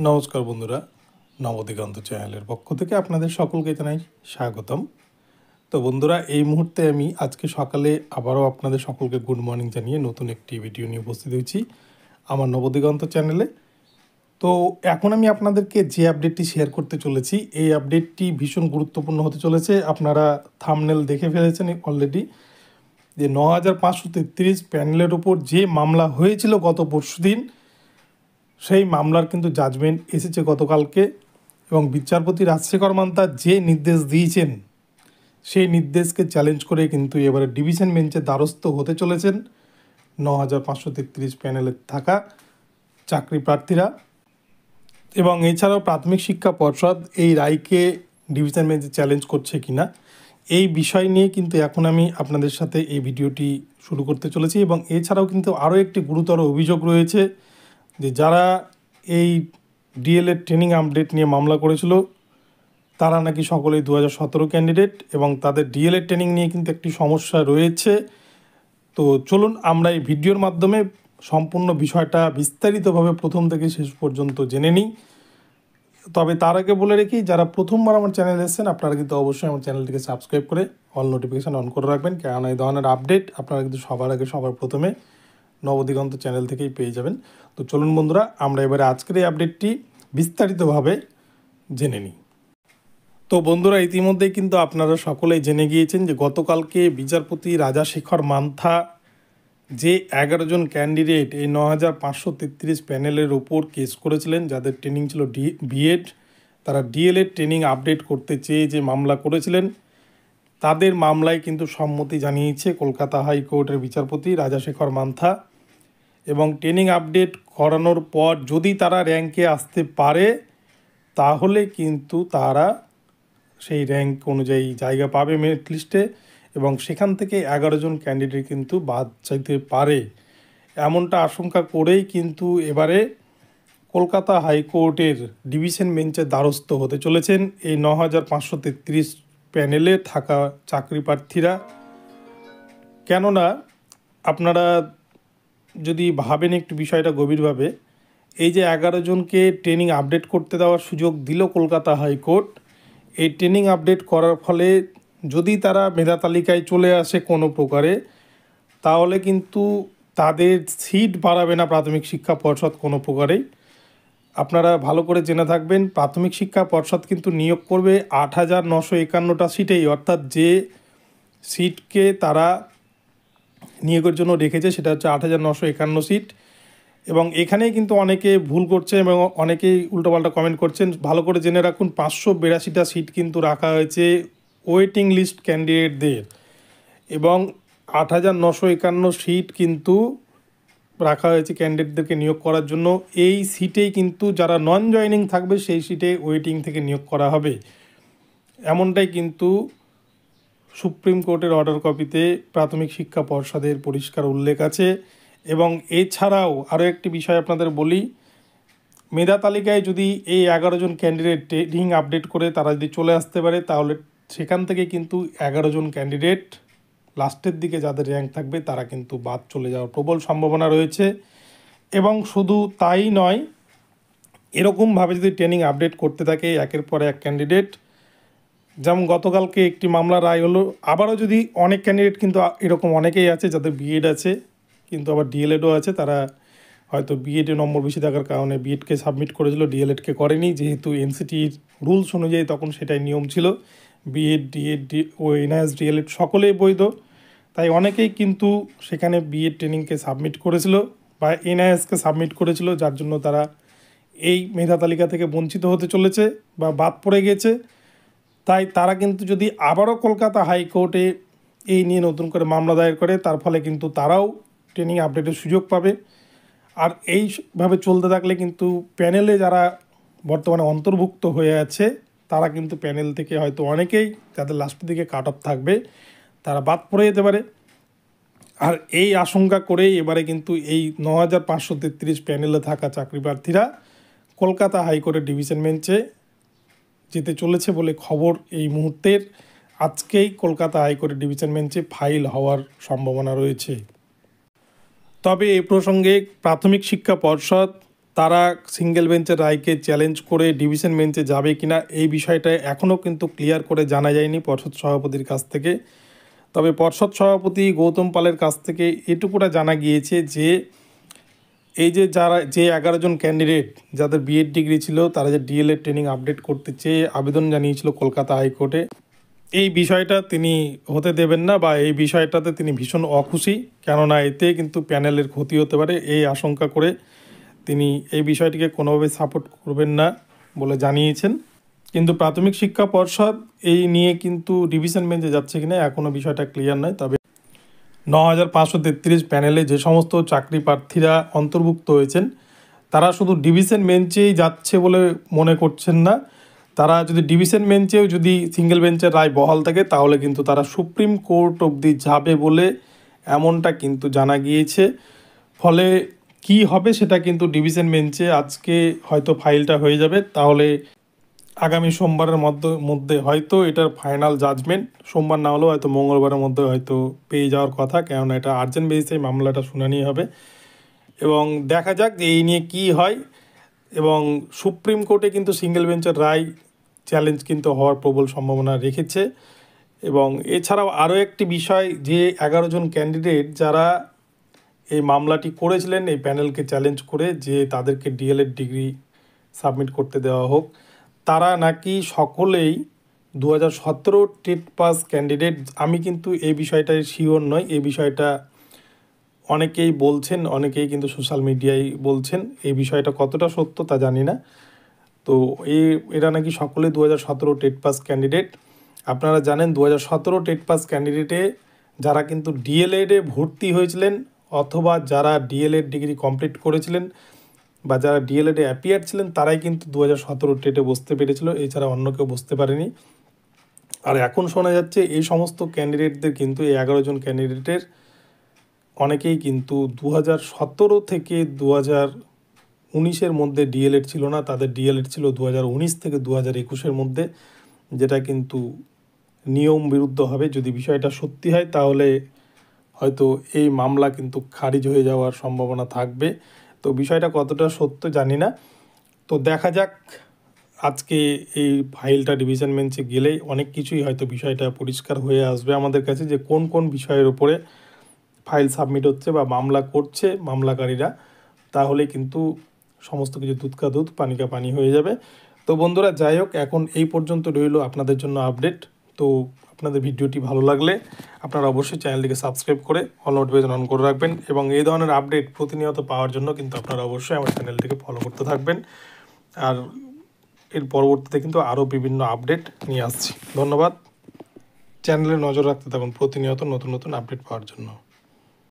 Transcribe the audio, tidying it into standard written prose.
নমস্কার বন্ধুরা, নবদিগন্ত চ্যানেলের পক্ষ থেকে আপনাদের সকলকে জানাই স্বাগতম। তো বন্ধুরা, এই মুহূর্তে আমি আজকে সকালে আবারও আপনাদের সকলকে গুড মর্নিং জানিয়ে নতুন একটি ভিডিও নিয়ে উপস্থিত হয়েছি আমার নবদিগন্ত চ্যানেলে। তো এখন আমি আপনাদেরকে যে আপডেটটি শেয়ার করতে চলেছি, এই আপডেটটি ভীষণ গুরুত্বপূর্ণ হতে চলেছে। আপনারা থাম্বনেল দেখে ফেলেছেন অলরেডি যে ৯,৫৩৩ প্যানেলের উপর যে মামলা হয়েছিল গত পরশুদিন, সেই মামলার কিন্তু জাজমেন্ট এসেছে গতকালকে, এবং বিচারপতি রাজশেখর মান্তা যে নির্দেশ দিয়েছেন সেই নির্দেশকে চ্যালেঞ্জ করে কিন্তু এবারে ডিভিশন বেঞ্চে দ্বারস্থ হতে চলেছেন ৯,৫৩৩ প্যানেলে থাকা চাকরি প্রার্থীরা। এবং এছাড়াও প্রাথমিক শিক্ষা পর্ষদ এই রায়কে ডিভিশন বেঞ্চে চ্যালেঞ্জ করছে কিনা, এই বিষয় নিয়ে কিন্তু এখন আমি আপনাদের সাথে এই ভিডিওটি শুরু করতে চলেছি। এবং এছাড়াও কিন্তু আরও একটি গুরুতর অভিযোগ রয়েছে যে যারা এই ডিএলএড ট্রেনিং আপডেট নিয়ে মামলা করেছিল তারা নাকি সকলেই 2017 ক্যান্ডিডেট, এবং তাদের ডিএলএড ট্রেনিং নিয়ে কিন্তু একটি সমস্যা রয়েছে। তো চলুন আমরা এই ভিডিওর মাধ্যমে সম্পূর্ণ বিষয়টা বিস্তারিতভাবে প্রথম থেকে শেষ পর্যন্ত জেনে নিই। তবে তার আগে বলে রেখি, যারা প্রথমবার আমার চ্যানেলে এসেছেন আপনারা কিন্তু অবশ্যই আমার চ্যানেলটিকে সাবস্ক্রাইব করে অল নোটিফিকেশান অন করে রাখবেন, কেননা এই ধরনের আপডেট আপনারা কিন্তু সবার আগে সবার প্রথমে নবদিগন্ত চ্যানেল থেকেই পেয়ে যাবেন। তো চলুন বন্ধুরা, আমরা এবারে আজকের এই আপডেটটি বিস্তারিতভাবে জেনে নিই। তো বন্ধুরা, ইতিমধ্যেই কিন্তু আপনারা সকলেই জেনে গিয়েছেন যে গতকালকে বিচারপতি রাজাশেখর মান্থা যে 11 জন ক্যান্ডিডেট এই ৯,৫৩৩ প্যানেলের ওপর কেস করেছিলেন, যাদের ট্রেনিং ছিল বিএড, তারা ডিএলএড ট্রেনিং আপডেট করতে চেয়ে যে মামলা করেছিলেন, তাদের মামলায় কিন্তু সম্মতি জানিয়েছে কলকাতা হাইকোর্টের বিচারপতি রাজাশেখর মান্থা। এবং ট্রেনিং আপডেট করানোর পর যদি তারা র্যাঙ্কে আসতে পারে তাহলে কিন্তু তারা সেই র্যাঙ্ক অনুযায়ী জায়গা পাবে মেরিট লিস্টে, এবং সেখান থেকে 11 জন ক্যান্ডিডেট কিন্তু বাদ চাইতে পারে। এমনটা আশঙ্কা করেই কিন্তু এবারে কলকাতা হাইকোর্টের ডিভিশন বেঞ্চে দ্বারস্থ হতে চলেছেন এই ৯,৫৩৩ প্যানেলে থাকা চাকরি প্রার্থীরা। কেননা আপনারা যদি ভাবেন একটু বিষয়টা গভীরভাবে, এই যে 11 জনকে ট্রেনিং আপডেট করতে দেওয়ার সুযোগ দিল কলকাতা হাইকোর্ট, এই ট্রেনিং আপডেট করার ফলে যদি তারা মেধা তালিকায় চলে আসে কোনো প্রকারে, তাহলে কিন্তু তাদের সিট বাড়াবে না প্রাথমিক শিক্ষা পর্ষদ কোনো প্রকারেই। আপনারা ভালো করে জেনে থাকবেন, প্রাথমিক শিক্ষা পর্ষদ কিন্তু নিয়োগ করবে 8,951টা সিটেই, অর্থাৎ যে সিটকে তারা নিয়োগের জন্য রেখেছে সেটা হচ্ছে 8,951 সিট। এবং এখানেই কিন্তু অনেকে ভুল করছে এবং অনেকেই উল্টোপাল্টা কমেন্ট করছেন। ভালো করে জেনে রাখুন, 582টা সিট কিন্তু রাখা হয়েছে ওয়েটিং লিস্ট ক্যান্ডিডেটদের, এবং 8,951 সিট কিন্তু রাখা হয়েছে ক্যান্ডিডেটদেরকে নিয়োগ করার জন্য। এই সিটেই কিন্তু যারা নন জয়নিং থাকবে সেই সিটে ওয়েটিং থেকে নিয়োগ করা হবে, এমনটাই কিন্তু সুপ্রিম কোর্টের অর্ডার কপিতে প্রাথমিক শিক্ষা পর্ষদের পরিষ্কার উল্লেখ আছে। এবং এছাড়াও আরও একটি বিষয় আপনাদের বলি, মেধা তালিকায় যদি এই 11 জন ক্যান্ডিডেট ট্রেনিং আপডেট করে তারা যদি চলে আসতে পারে, তাহলে সেখান থেকে কিন্তু 11 জন ক্যান্ডিডেট লাস্টের দিকে যাদের র্যাঙ্ক থাকবে তারা কিন্তু বাদ চলে যাওয়ার প্রবল সম্ভাবনা রয়েছে। এবং শুধু তাই নয়, এরকমভাবে যদি ট্রেনিং আপডেট করতে থাকে একের পর এক ক্যান্ডিডেট, যেমন গতকালকে একটি মামলা রায় হলো, আবারও যদি অনেক ক্যান্ডিডেট কিন্তু এরকম অনেকেই আছে যাদের বিএড আছে কিন্তু আবার ডিএলএডও আছে, তারা হয়তো বিএডে নম্বর বেশি থাকার কারণে বিএডকে সাবমিট করেছিল, ডিএলএডকে করেনি, যেহেতু এনসিটির রুলস অনুযায়ী তখন সেটাই নিয়ম ছিল, বিএড ডিএড ও এনআইএস ডিএলএড সকলেই বৈধ। তাই অনেকেই কিন্তু সেখানে বিএড ট্রেনিংকে সাবমিট করেছিল বা এনআইএসকে সাবমিট করেছিল, যার জন্য তারা এই মেধা তালিকা থেকে বঞ্চিত হতে চলেছে বা বাদ পড়ে গেছে। তাই তারা কিন্তু যদি আবারও কলকাতা হাইকোর্টে এই নিয়ে নতুন করে মামলা দায়ের করে, তার ফলে কিন্তু তারাও ট্রেনিং আপডেটের সুযোগ পাবে। আর এইভাবে চলতে থাকলে কিন্তু প্যানেলে যারা বর্তমানে অন্তর্ভুক্ত হয়ে আছে তারা কিন্তু প্যানেল থেকে হয়তো অনেকেই, যাদের লাস্টের দিকে কাট অফ থাকবে, তারা বাদ পড়ে যেতে পারে। আর এই আশঙ্কা করেই এবারে কিন্তু এই ৯,৫৩৩ প্যানেলে থাকা চাকরি প্রার্থীরা কলকাতা হাইকোর্টের ডিভিশন বেঞ্চে যেতে চলেছে বলে খবর এই মুহূর্তের। আজকেই কলকাতা হাইকোর্টের ডিভিশন বেঞ্চে ফাইল হওয়ার সম্ভাবনা রয়েছে। তবে এই প্রসঙ্গে প্রাথমিক শিক্ষা পর্ষদ তারা সিঙ্গেল বেঞ্চের রায়কে চ্যালেঞ্জ করে ডিভিশন বেঞ্চে যাবে কিনা এই বিষয়টা এখনও কিন্তু ক্লিয়ার করে জানা যায়নি পর্ষদ সভাপতির কাছ থেকে। তবে পর্ষদ সভাপতি গৌতম পালের কাছ থেকে এটুকুটা জানা গিয়েছে যে এই যে 11 জন ক্যান্ডিডেট যাদের বিএড ডিগ্রি ছিল তারা যে ডিএলএড ট্রেনিং আপডেট করতে চেয়ে আবেদন জানিয়েছিল কলকাতা হাইকোর্টে, এই বিষয়টা তিনি হতে দেবেন না বা এই বিষয়টাতে তিনি ভীষণ অখুশি, কেননা এতে কিন্তু প্যানেলের ক্ষতি হতে পারে এই আশঙ্কা করে তিনি এই বিষয়টিকে কোনোভাবে সাপোর্ট করবেন না বলে জানিয়েছেন। কিন্তু প্রাথমিক শিক্ষা পর্ষদ এই নিয়ে কিন্তু ডিভিশন বেঞ্চে যাচ্ছে কিনা এখনও বিষয়টা ক্লিয়ার নয়। তবে 9,533 প্যানেলে যে সমস্ত চাকরি প্রার্থীরা অন্তর্ভুক্ত হয়েছেন তারা শুধু ডিভিশন বেঞ্চেই যাচ্ছে বলে মনে করছেন না। তারা যদি ডিভিশন বেঞ্চেও যদি সিঙ্গেল বেঞ্চের রায় বহাল থাকে তাহলে কিন্তু তারা সুপ্রিম কোর্ট অবধি যাবে বলে এমনটা কিন্তু জানা গিয়েছে। ফলে কি হবে সেটা কিন্তু ডিভিশন বেঞ্চে আজকে হয়তো ফাইলটা হয়ে যাবে, তাহলে আগামী সোমবারের মধ্যে হয়তো এটার ফাইনাল জাজমেন্ট, সোমবার না হলেও হয়তো মঙ্গলবারের মধ্যে হয়তো পেয়ে যাওয়ার কথা, কেননা এটা আর্জেন্ট বেসিসে মামলাটা শুনানি হবে। এবং দেখা যাক যে এই নিয়ে কি হয়। এবং সুপ্রিম কোর্টে কিন্তু সিঙ্গেল বেঞ্চের রায় চ্যালেঞ্জ কিন্তু হওয়ার প্রবল সম্ভাবনা রেখেছে। এবং এছাড়াও আরও একটি বিষয় যে 11 জন ক্যান্ডিডেট যারা এই মামলাটি করেছিলেন এই প্যানেলকে চ্যালেঞ্জ করে যে তাদেরকে ডিএলএড ডিগ্রি সাবমিট করতে দেওয়া হোক, তারা নাকি সকলেই 2017 টেট পাস ক্যান্ডিডেট। আমি কিন্তু এই বিষয়টায় শিওর নয়, এই বিষয়টা অনেকেই বলছেন, অনেকেই কিন্তু সোশ্যাল মিডিয়ায় বলছেন, এই বিষয়টা কতটা সত্য তা জানি না। তো এরা নাকি সকলে 2017 টেট পাস ক্যান্ডিডেট। আপনারা জানেন 2017 টেট পাস ক্যান্ডিডেটে যারা কিন্তু ডিএলএডে ভর্তি হয়েছিলেন অথবা যারা ডিএলএড ডিগ্রি কমপ্লিট করেছিলেন বা যারা ডিএলএডে অ্যাপিয়ার ছিলেন তারাই কিন্তু 2017 টেটে বসতে পেরেছিল, এছাড়া অন্য কেউ বসতে পারেনি। আর এখন শোনা যাচ্ছে এই সমস্ত ক্যান্ডিডেটদের কিন্তু এই 11 জন ক্যান্ডিডেটের অনেকেই কিন্তু 2017 থেকে 2019-এর মধ্যে ডিএলএড ছিল না, তাদের ডিএলএড ছিল 2019 থেকে 2021-এর মধ্যে, যেটা কিন্তু নিয়ম বিরুদ্ধ হবে। যদি বিষয়টা সত্যি হয় তাহলে হয়তো এই মামলা কিন্তু খারিজ হয়ে যাওয়ার সম্ভাবনা থাকবে। তো বিষয়টা কতটা সত্য জানি না। তো দেখা যাক, আজকে এই ফাইলটা ডিভিশন বেঞ্চে গেলেই অনেক কিছুই হয়তো বিষয়টা পরিষ্কার হয়ে আসবে আমাদের কাছে, যে কোন কোন বিষয়ের উপরে ফাইল সাবমিট হচ্ছে বা মামলা করছে মামলাকারীরা, তাহলে কিন্তু সমস্ত কিছু দুধ কা দুধ পানি কা পানি হয়ে যাবে। তো বন্ধুরা, যাই হোক, এখন এই পর্যন্ত রইল আপনাদের জন্য আপডেট। তো আপনাদের ভিডিওটি ভালো লাগলে আপনারা অবশ্যই চ্যানেলটিকে সাবস্ক্রাইব করে অল নোটিফিকেশন অন করে রাখবেন এবং এই ধরনের আপডেট প্রতিনিয়ত পাওয়ার জন্য কিন্তু আপনারা অবশ্যই আমার চ্যানেলটিকে ফলো করতে থাকবেন। আর এর পরবর্তীতে কিন্তু আরও বিভিন্ন আপডেট নিয়ে আসছি। ধন্যবাদ। চ্যানেলে নজর রাখতে থাকুন প্রতিনিয়ত নতুন নতুন আপডেট পাওয়ার জন্য।